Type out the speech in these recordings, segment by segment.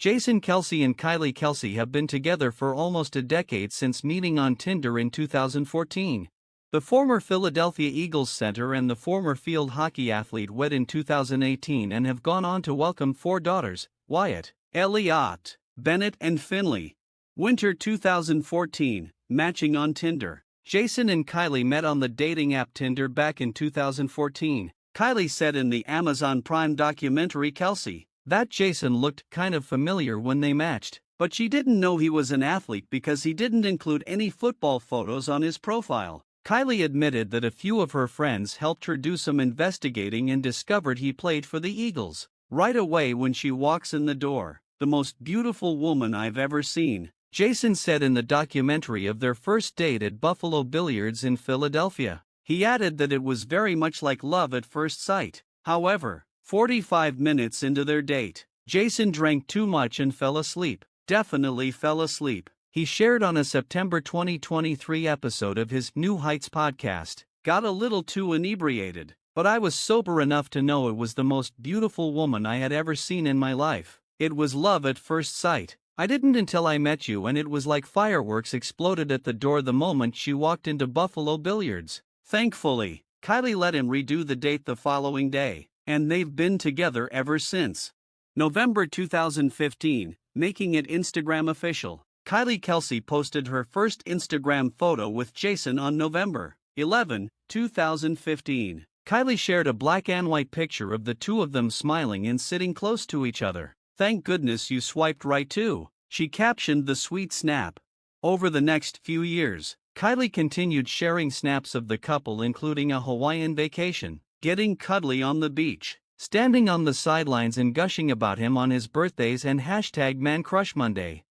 Jason Kelce and Kylie Kelce have been together for almost a decade since meeting on Tinder in 2014. The former Philadelphia Eagles center and the former field hockey athlete wed in 2018 and have gone on to welcome 4 daughters: Wyatt, Elliot, Bennett and Finley. Winter 2014, matching on Tinder. Jason and Kylie met on the dating app Tinder back in 2014. Kylie said in the Amazon Prime documentary Kelce that Jason looked kind of familiar when they matched, but she didn't know he was an athlete because he didn't include any football photos on his profile. Kylie admitted that a few of her friends helped her do some investigating and discovered he played for the Eagles. Right away when she walks in the door, "The most beautiful woman I've ever seen," Jason said in the documentary of their first date at Buffalo Billiards in Philadelphia. He added that it was very much like love at first sight. However, 45 minutes into their date, Jason drank too much and fell asleep. Definitely fell asleep. He shared on a September 2023 episode of his New Heights podcast, "Got a little too inebriated, but I was sober enough to know it was the most beautiful woman I had ever seen in my life. It was love at first sight. I didn't until I met you, and it was like fireworks exploded at the door the moment she walked into Buffalo Billiards." Thankfully, Kylie let him redo the date the following day, and they've been together ever since. November 2015, making it Instagram official. Kylie Kelce posted her first Instagram photo with Jason on November 11, 2015. Kylie shared a black and white picture of the two of them smiling and sitting close to each other. "Thank goodness you swiped right too," she captioned the sweet snap. Over the next few years, Kylie continued sharing snaps of the couple, including a Hawaiian vacation, getting cuddly on the beach, standing on the sidelines and gushing about him on his birthdays, and #ManCrushMonday.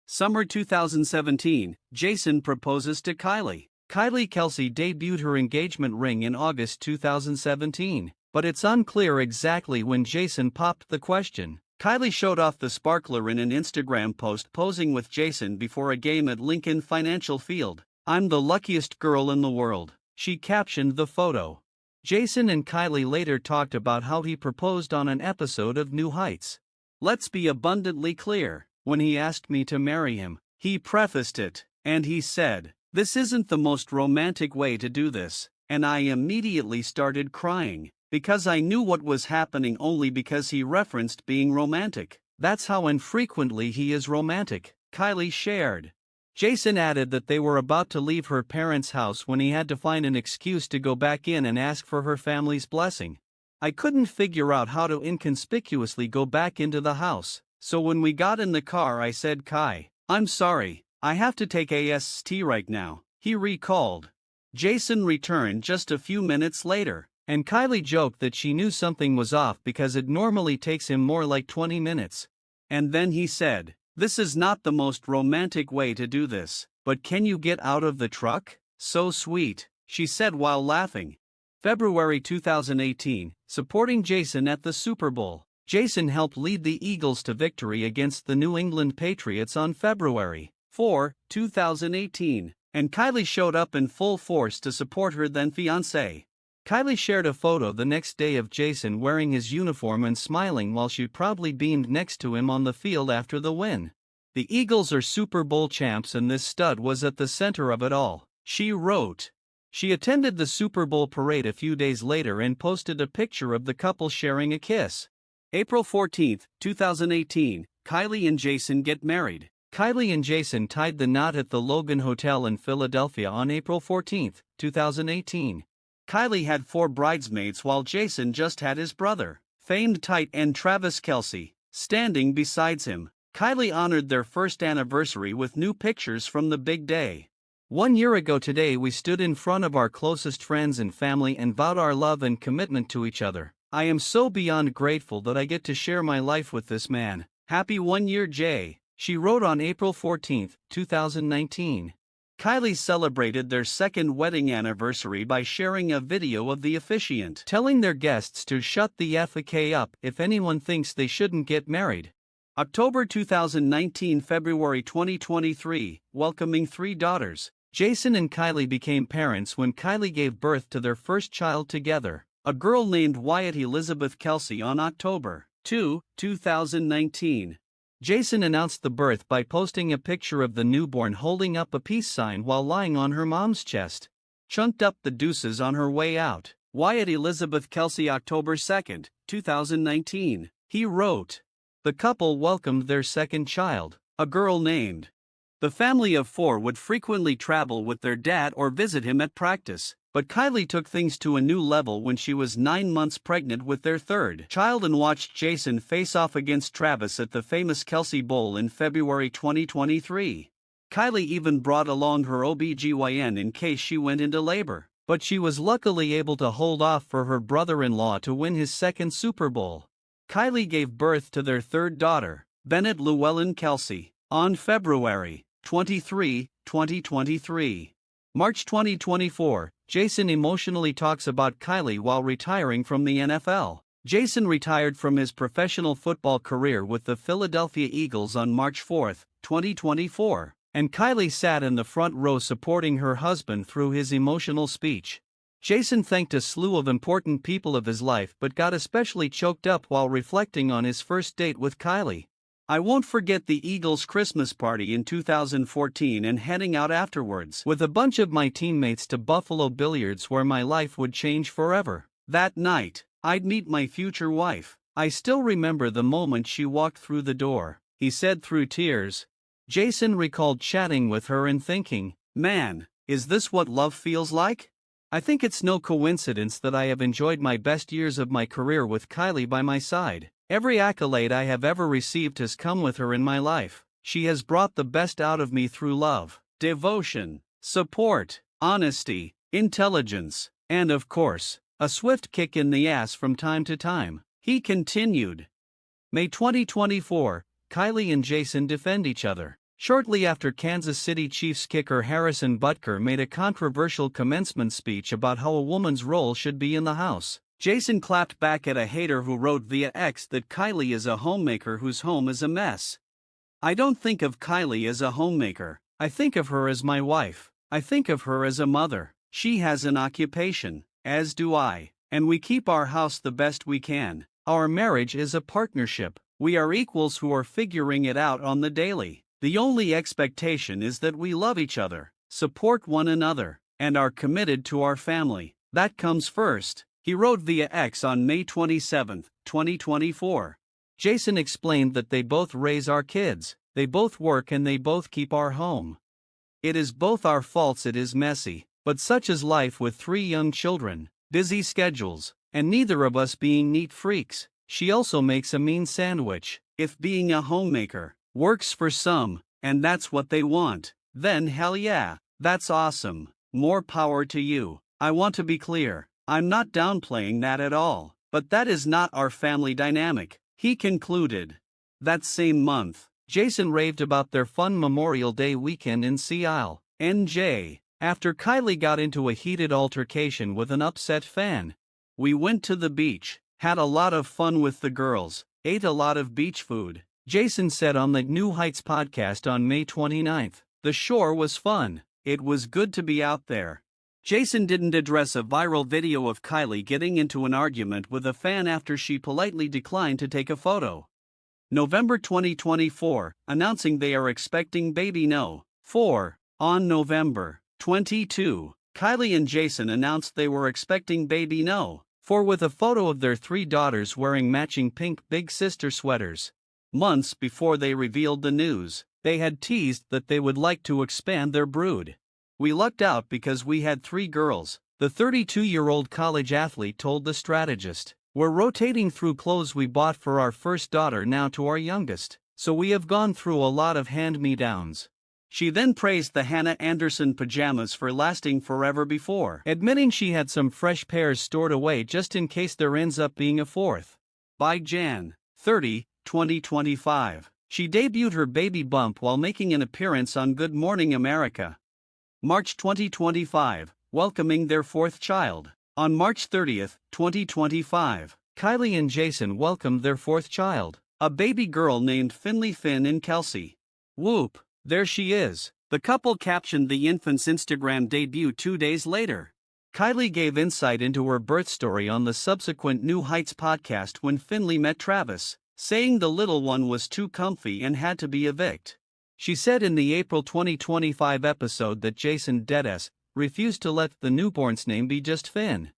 Summer 2017, Jason proposes to Kylie. Kylie Kelce debuted her engagement ring in August 2017, but it's unclear exactly when Jason popped the question. Kylie showed off the sparkler in an Instagram post posing with Jason before a game at Lincoln Financial Field. "I'm the luckiest girl in the world," she captioned the photo. Jason and Kylie later talked about how he proposed on an episode of New Heights. "Let's be abundantly clear. When he asked me to marry him, he prefaced it, and he said, 'This isn't the most romantic way to do this,' and I immediately started crying, because I knew what was happening only because he referenced being romantic. That's how infrequently he is romantic," Kylie shared. Jason added that they were about to leave her parents' house when he had to find an excuse to go back in and ask for her family's blessing. "I couldn't figure out how to inconspicuously go back into the house, so when we got in the car I said, 'Kai, I'm sorry, I have to take AST right now,'" he recalled. Jason returned just a few minutes later, and Kylie joked that she knew something was off because it normally takes him more like 20 minutes. And then he said, "This is not the most romantic way to do this, but can you get out of the truck? So sweet," she said while laughing. February 2018, supporting Jason at the Super Bowl. Jason helped lead the Eagles to victory against the New England Patriots on February 4, 2018, and Kylie showed up in full force to support her then-fiancé. Kylie shared a photo the next day of Jason wearing his uniform and smiling while she proudly beamed next to him on the field after the win. "The Eagles are Super Bowl champs and this stud was at the center of it all," she wrote. She attended the Super Bowl parade a few days later and posted a picture of the couple sharing a kiss. April 14, 2018, Kylie and Jason get married. Kylie and Jason tied the knot at the Logan Hotel in Philadelphia on April 14, 2018. Kylie had 4 bridesmaids while Jason just had his brother, famed tight end Travis Kelce, standing beside him. Kylie honored their first anniversary with new pictures from the big day. "1 year ago today we stood in front of our closest friends and family and vowed our love and commitment to each other. I am so beyond grateful that I get to share my life with this man. Happy 1 year, Jay," she wrote on April 14, 2019. Kylie celebrated their second wedding anniversary by sharing a video of the officiant telling their guests to shut the FK up if anyone thinks they shouldn't get married. October 2019, February 2023, welcoming 3 daughters. Jason and Kylie became parents when Kylie gave birth to their first child together, a girl named Wyatt Elizabeth Kelce, on October 2, 2019. Jason announced the birth by posting a picture of the newborn holding up a peace sign while lying on her mom's chest. Chunked up the deuces on her way out. Wyatt Elizabeth Kelce, October 2, 2019. He wrote. The couple welcomed their second child, a girl named. The family of four would frequently travel with their dad or visit him at practice, but Kylie took things to a new level when she was 9 months pregnant with their third child and watched Jason face off against Travis at the famous Kelce Bowl in February 2023. Kylie even brought along her OB/GYN in case she went into labor, but she was luckily able to hold off for her brother-in-law to win his second Super Bowl. Kylie gave birth to their third daughter, Bennett Llewellyn Kelce, on February 23, 2023. March 2024, Jason emotionally talks about Kylie while retiring from the NFL. Jason retired from his professional football career with the Philadelphia Eagles on March 4, 2024, and Kylie sat in the front row supporting her husband through his emotional speech. Jason thanked a slew of important people of his life but got especially choked up while reflecting on his first date with Kylie. I won't forget the Eagles' Christmas party in 2014 and heading out afterwards with a bunch of my teammates to Buffalo Billiards where my life would change forever. That night, I'd meet my future wife. I still remember the moment she walked through the door, he said through tears. Jason recalled chatting with her and thinking, man, is this what love feels like? I think it's no coincidence that I have enjoyed my best years of my career with Kylie by my side. Every accolade I have ever received has come with her in my life. She has brought the best out of me through love, devotion, support, honesty, intelligence, and of course, a swift kick in the ass from time to time. He continued. May 2024, Kylie and Jason defend each other. Shortly after Kansas City Chiefs kicker Harrison Butker made a controversial commencement speech about how a woman's role should be in the house, Jason clapped back at a hater who wrote via X that Kylie is a homemaker whose home is a mess. I don't think of Kylie as a homemaker. I think of her as my wife. I think of her as a mother. She has an occupation, as do I, and we keep our house the best we can. Our marriage is a partnership. We are equals who are figuring it out on the daily. The only expectation is that we love each other, support one another, and are committed to our family. That comes first. He wrote via X on May 27, 2024. Jason explained that they both raise our kids, they both work and they both keep our home. It is both our faults, it is messy, but such is life with 3 young children, busy schedules, and neither of us being neat freaks. She also makes a mean sandwich. If being a homemaker works for some, and that's what they want, then hell yeah, that's awesome. More power to you. I want to be clear. I'm not downplaying that at all, but that is not our family dynamic, he concluded. That same month, Jason raved about their fun Memorial Day weekend in Seattle, NJ, after Kylie got into a heated altercation with an upset fan. We went to the beach, had a lot of fun with the girls, ate a lot of beach food, Jason said on the New Heights podcast on May 29. The shore was fun, it was good to be out there. Jason didn't address a viral video of Kylie getting into an argument with a fan after she politely declined to take a photo. November 2024, announcing they are expecting baby no. 4. On November 22, Kylie and Jason announced they were expecting baby no. 4 with a photo of their 3 daughters wearing matching pink Big Sister sweaters. Months before they revealed the news, they had teased that they would like to expand their brood. We lucked out because we had 3 girls, the 32-year-old college athlete told The Strategist. We're rotating through clothes we bought for our first daughter now to our youngest, so we have gone through a lot of hand-me-downs. She then praised the Hannah Anderson pajamas for lasting forever before admitting she had some fresh pairs stored away just in case there ends up being a 4th. By Jan 30, 2025, she debuted her baby bump while making an appearance on Good Morning America. March 2025, welcoming their 4th child. On March 30, 2025, Kylie and Jason welcomed their 4th child, a baby girl named Finley Finn and Kelce. Whoop, there she is. The couple captioned the infant's Instagram debut 2 days later. Kylie gave insight into her birth story on the subsequent New Heights podcast when Finley met Travis. saying the little one was too comfy and had to be evicted. She said in the April 2025 episode that Jason Dedes refused to let the newborn's name be just Finn.